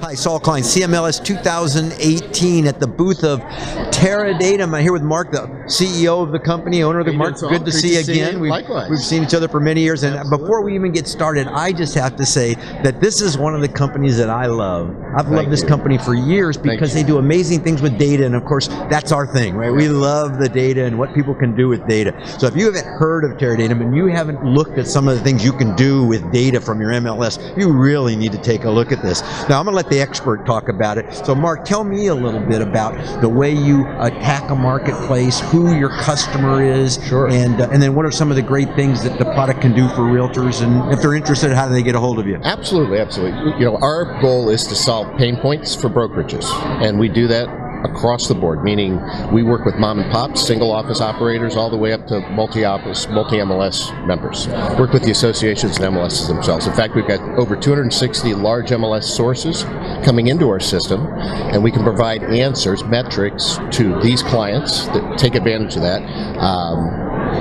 Hi, Saul Klein, CMLS 2018 at the booth of Terradatum. I'm here with Mark, the CEO of the company, owner of the Mark. Good to see you again. Likewise. We've seen each other for many years. And before we even get started, I just have to say that this is one of the companies that I love. I've loved this company for years because they do amazing things with data. And of course, that's our thing, right? We love the data and what people can do with data. So if you haven't heard of Terradatum and you haven't looked at some of the things you can do with data from your MLS, you really need to take a look at this. Now, I'm going to let the expert talk about it. So Mark, tell me a little bit about the way you attack a marketplace, who your customer is, and then what are some of the great things that the product can do for realtors, and if they're interested, how do they get a hold of you? Absolutely. You know, our goal is to solve pain points for brokerages, and we do that across the board, meaning we work with mom and pops, single office operators, all the way up to multi-office, multi-MLS members. Work with the associations and MLSs themselves. In fact, we've got over 260 large MLS sources coming into our system, and we can provide answers, metrics to these clients that take advantage of that.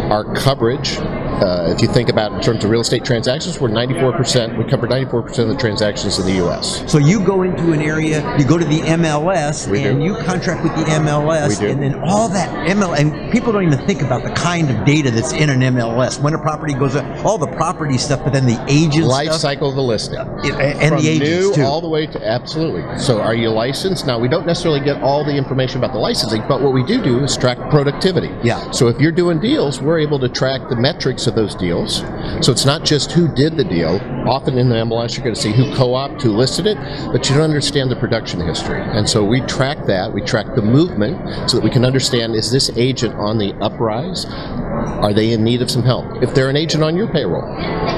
Our coverage, if you think about in terms of real estate transactions, we're 94%. We cover 94% of the transactions in the U.S. So you go into an area, you go to the MLS, you contract with the MLS, and then all that MLS, and people don't even think about the kind of data that's in an MLS. When a property goes up, all the property stuff, but then the agent life cycle of the listing. And from the agents new too. All the way to, absolutely. So are you licensed? Now, we don't necessarily get all the information about the licensing, but what we do is track productivity. Yeah. So if you're doing deals, we're able to track the metrics of those deals. So it's not just who did the deal. Often in the MLS, you're going to see who co-opted, who listed it, but you don't understand the production history. And so we track that. We track the movement so that we can understand, is this agent on the uprise? Are they in need of some help? If they're an agent on your payroll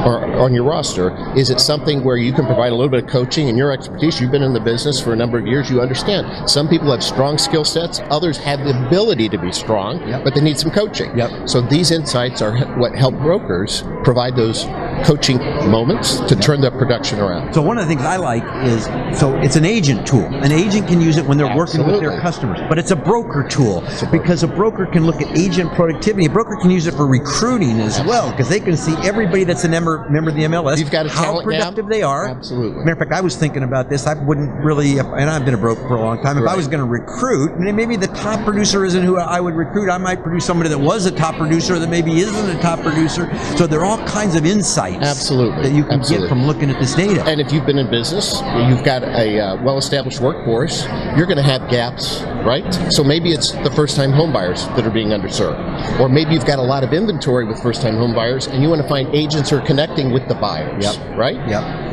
or on your roster, is it something where you can provide a little bit of coaching and your expertise? You've been in the business for a number of years. You understand. Some people have strong skill sets. Others have the ability to be strong, but they need some coaching. So these insights are what help brokers provide those coaching moments to turn their production around. So one of the things I like is, so it's an agent tool. An agent can use it when they're working with their customers, but it's a broker tool because a broker can look at agent productivity. A broker can use it for recruiting as well because they can see everybody that's a member of the MLS, you've got a how productive they are. Absolutely. Matter of fact, I was thinking about this. I wouldn't really, and I've been a broker for a long time, if I was going to recruit, maybe the top producer isn't who I would recruit. I might produce somebody that was a top producer that maybe isn't a top producer. So there are all kinds of insights that you can get from looking at this data. And if you've been in business, you've got a well-established workforce, you're going to have gaps, right? So maybe it's the first-time home buyers that are being underserved. Or maybe you've got a lot of inventory with first-time home buyers and you want to find agents who are connecting with the buyers, right?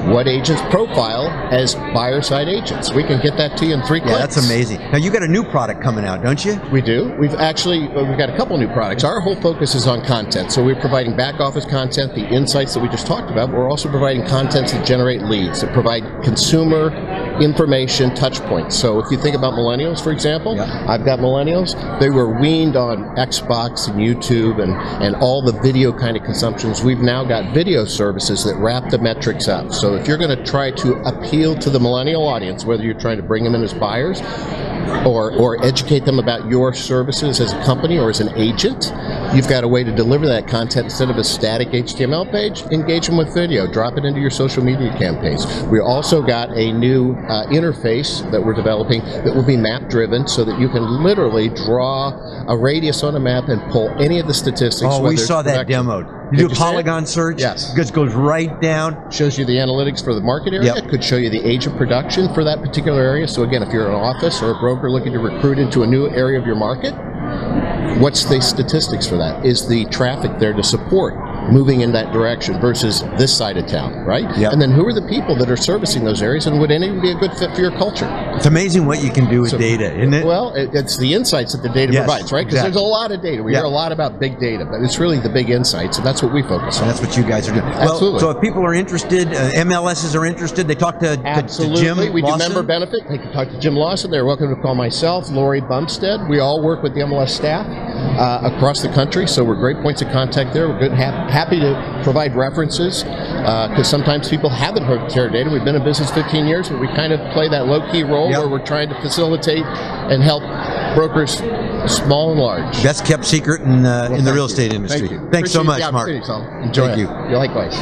What agents profile as buyer-side agents? We can get that to you in 3 clicks. Yeah, that's amazing. Now, you got a new product coming out, don't you? We do. We've got a couple new products. Our whole focus is on content. So we're providing back-office content, the insights that we just talked about. We're also providing contents that generate leads, that provide consumer information touch points. So if you think about millennials, for example, I've got millennials. They were weaned on Xbox and YouTube and all the video kind of consumptions. We've now got video services that wrap the metrics up. So if you're going to try to appeal to the millennial audience, whether you're trying to bring them in as buyers or educate them about your services as a company or as an agent, you've got a way to deliver that content instead of a static HTML page. Engage them with video. Drop it into your social media campaigns. We also got a new interface that we're developing that will be map-driven so that you can literally draw a radius on a map and pull any of the statistics. Oh, we saw that demoed. You do a polygon search. Yes. It goes right down. Shows you the analytics for the market area. It could show you the agent production for that particular area. So again, if you're an office or a broker looking to recruit into a new area of your market, what's the statistics for that? Is the traffic there to support moving in that direction versus this side of town, right? And then who are the people that are servicing those areas, and would anyone be a good fit for your culture? It's amazing what you can do with data, isn't it? Well, it's the insights that the data provides, right? Because there's a lot of data. We hear a lot about big data, but it's really the big insights, and that's what we focus on. And that's what you guys are doing. Absolutely. Well, so if people are interested, MLSs are interested, they talk to Jim We Lawson? do member benefit. They can talk to Jim Lawson. They're welcome to call myself, Lori Bumstead. We all work with the MLS staff across the country, so we're great points of contact there. We're good, happy to provide references because sometimes people haven't heard of Terradatum. We've been in business 15 years, but we kind of play that low-key role where we're trying to facilitate and help brokers small and large. Best kept secret in the real estate industry. Thank you. Thanks so much, Mark. Enjoy it. Likewise.